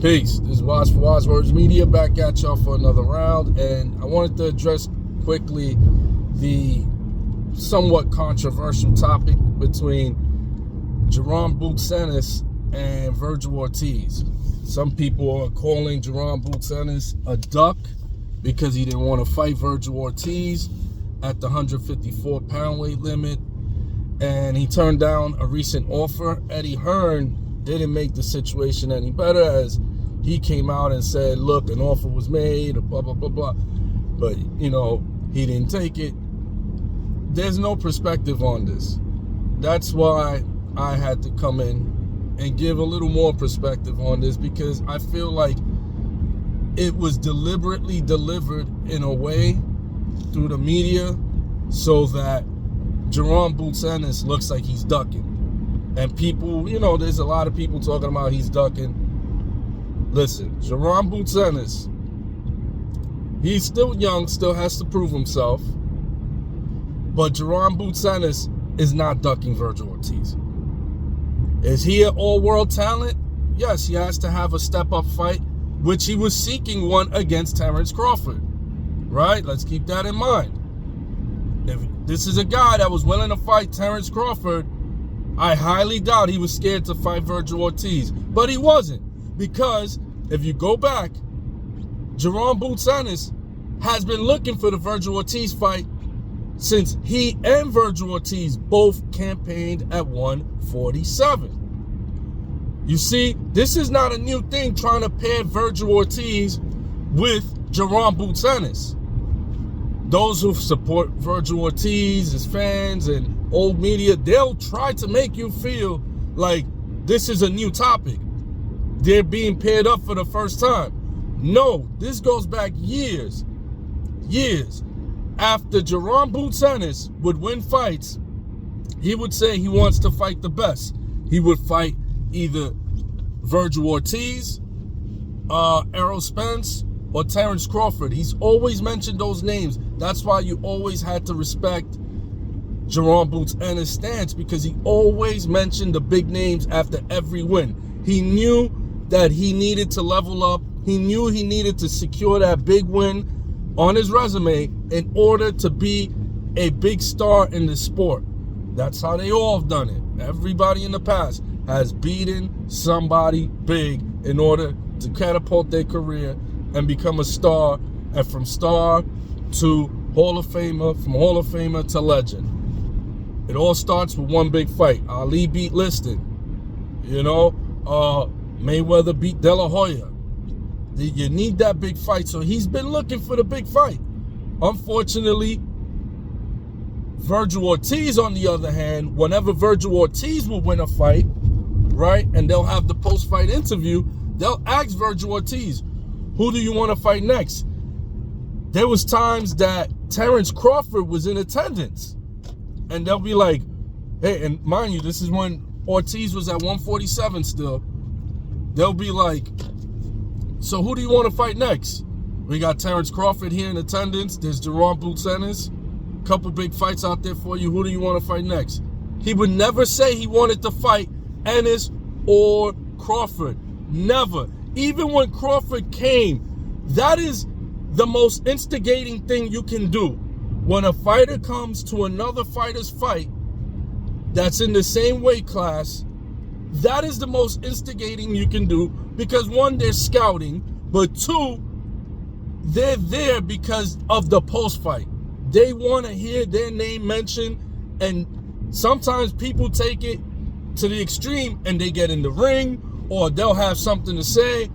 Peace. This is Wise for Wise Words Media back at y'all for another round, and I wanted to address quickly the somewhat controversial topic between Jerome Ennis and Virgil Ortiz. Some people are calling Jerome Ennis a duck because he didn't want to fight Virgil Ortiz at the 154-pound weight limit, and he turned down a recent offer. Eddie Hearn didn't make the situation any better, as he came out and said, look, an offer was made, blah, blah, blah, blah. But, he didn't take it. There's no perspective on this. That's why I had to come in and give a little more perspective on this, because I feel like it was deliberately delivered in a way through the media so that Jerome Ennis looks like he's ducking. And people, there's a lot of people talking about he's ducking. Listen, Jerome Ennis, he's still young, still has to prove himself. But Jerome Ennis is not ducking Virgil Ortiz. Is he an all-world talent? Yes, he has to have a step-up fight, which he was seeking one against Terrence Crawford. Right? Let's keep that in mind. If this is a guy that was willing to fight Terrence Crawford, I highly doubt he was scared to fight Virgil Ortiz. But he wasn't, because if you go back, Jerome Ennis has been looking for the Virgil Ortiz fight since he and Virgil Ortiz both campaigned at 147. You see, this is not a new thing, trying to pair Virgil Ortiz with Jerome Ennis. Those who support Virgil Ortiz, his fans and old media, they'll try to make you feel like this is a new topic. They're being paired up for the first time. No, this goes back years. After Jerome Ennis would win fights, he would say he wants to fight the best. He would fight either Virgil Ortiz, Errol Spence, or Terrence Crawford. He's always mentioned those names. That's why you always had to respect Jerome Ennis' stance, because he always mentioned the big names after every win. He knew that he needed to level up. He knew he needed to secure that big win on his resume in order to be a big star in the sport. That's how they all have done it. Everybody in the past has beaten somebody big in order to catapult their career and become a star, and from star to Hall of Famer, from Hall of Famer to legend. It all starts with one big fight. Ali beat Liston. Mayweather beat De La Hoya. You need that big fight. So he's been looking for the big fight. Unfortunately, Virgil Ortiz, on the other hand, whenever Virgil Ortiz will win a fight, right, and they'll have the post-fight interview, they'll ask Virgil Ortiz, who do you want to fight next? There was times that Terrence Crawford was in attendance, and they'll be like, hey, and mind you, this is when Ortiz was at 147 still. They'll be like, so who do you want to fight next? We got Terrence Crawford here in attendance. There's Jerome Ennis. Couple big fights out there for you. Who do you want to fight next? He would never say he wanted to fight Ennis or Crawford. Never. Even when Crawford came, that is the most instigating thing you can do. When a fighter comes to another fighter's fight that's in the same weight class, that is the most instigating you can do, because one, they're scouting, but two, they're there because of the post-fight. They want to hear their name mentioned, and sometimes people take it to the extreme and they get in the ring, or they'll have something to say,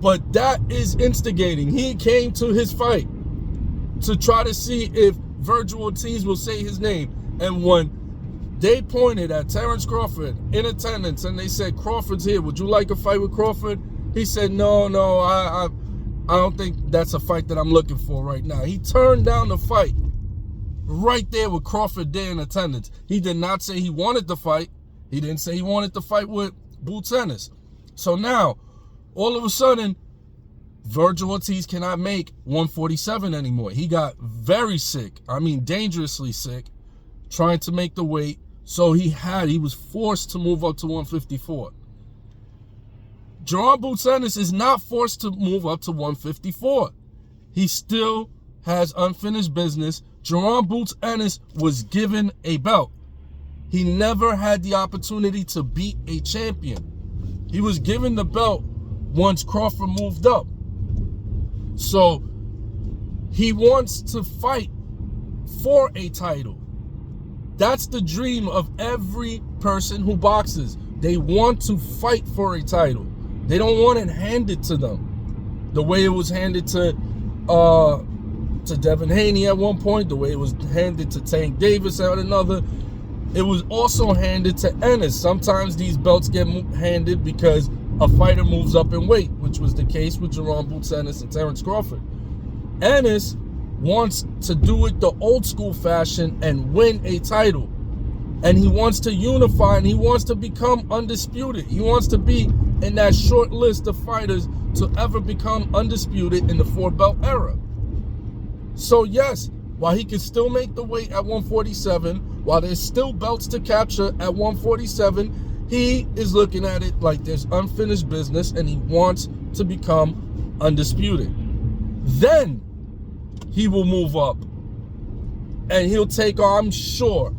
but that is instigating. He came to his fight to try to see if Virgil Ortiz will say his name, and when they pointed at Terrence Crawford in attendance and they said, Crawford's here, would you like a fight with Crawford? He said, no, I don't think that's a fight that I'm looking for right now. He turned down the fight right there with Crawford there in attendance. He did not say he wanted to fight. He didn't say he wanted to fight with Ennis. So now, all of a sudden, Virgil Ortiz cannot make 147 anymore. He got very sick. I mean, dangerously sick, trying to make the weight. So he was forced to move up to 154. Jerron Boots Ennis is not forced to move up to 154. He still has unfinished business. Jerron Boots Ennis was given a belt. He never had the opportunity to beat a champion. He was given the belt once Crawford moved up. So he wants to fight for a title. That's the dream of every person who boxes. They want to fight for a title. They don't want it handed to them. The way it was handed to Devin Haney at one point, the way it was handed to Tank Davis at another, it was also handed to Ennis. Sometimes these belts get handed because a fighter moves up in weight, which was the case with Jerron Boots Ennis and Terrence Crawford. Ennis wants to do it the old school fashion and win a title. And he wants to unify, and he wants to become undisputed. He wants to be in that short list of fighters to ever become undisputed in the 4-belt era. So yes, while he can still make the weight at 147, while there's still belts to capture at 147, he is looking at it like there's unfinished business, and he wants to become undisputed. Then he will move up, and he'll take, I am sure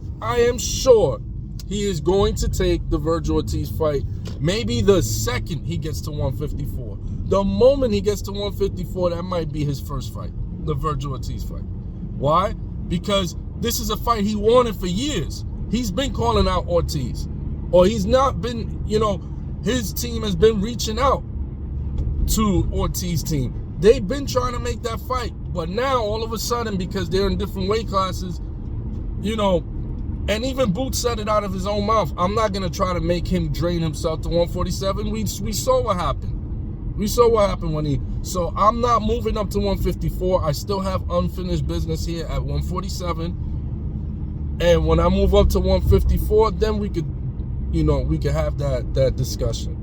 he is going to take the Virgil Ortiz fight, maybe the second he gets to 154. The moment he gets to 154, that might be his first fight, the Virgil Ortiz fight. Why? Because this is a fight he wanted for years. He's been calling out Ortiz. Or he's not been, his team has been reaching out to Ortiz's team. They've been trying to make that fight. But now, all of a sudden, because they're in different weight classes, and even Boots said it out of his own mouth, I'm not going to try to make him drain himself to 147. We saw what happened. We saw what happened so I'm not moving up to 154. I still have unfinished business here at 147. And when I move up to 154, then we could have that discussion.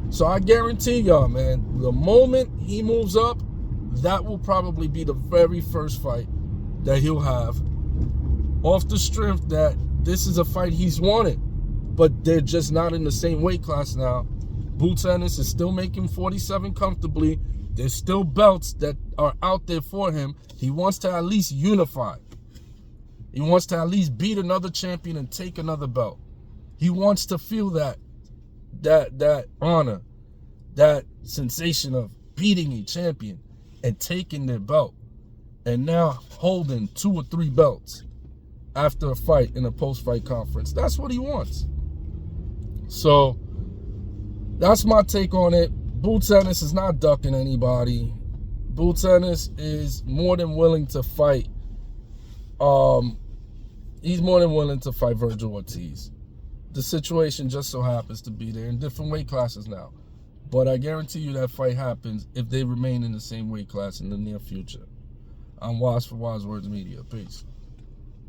So I guarantee y'all, man, the moment he moves up, that will probably be the very first fight that he'll have, off the strength that this is a fight he's wanted, but they're just not in the same weight class now. Boots Ennis is still making 47 comfortably. There's still belts that are out there for him. He wants to at least unify. He wants to at least beat another champion and take another belt. He wants to feel that honor, that sensation of beating a champion and taking their belt, and now holding 2 or 3 belts after a fight in a post-fight conference. That's what he wants. So that's my take on it. Boots Ennis is not ducking anybody. Boots Ennis is more than willing to fight. He's more than willing to fight Virgil Ortiz. The situation just so happens to be there in different weight classes now. But I guarantee you that fight happens if they remain in the same weight class in the near future. I'm Wise for Wise Words Media. Peace.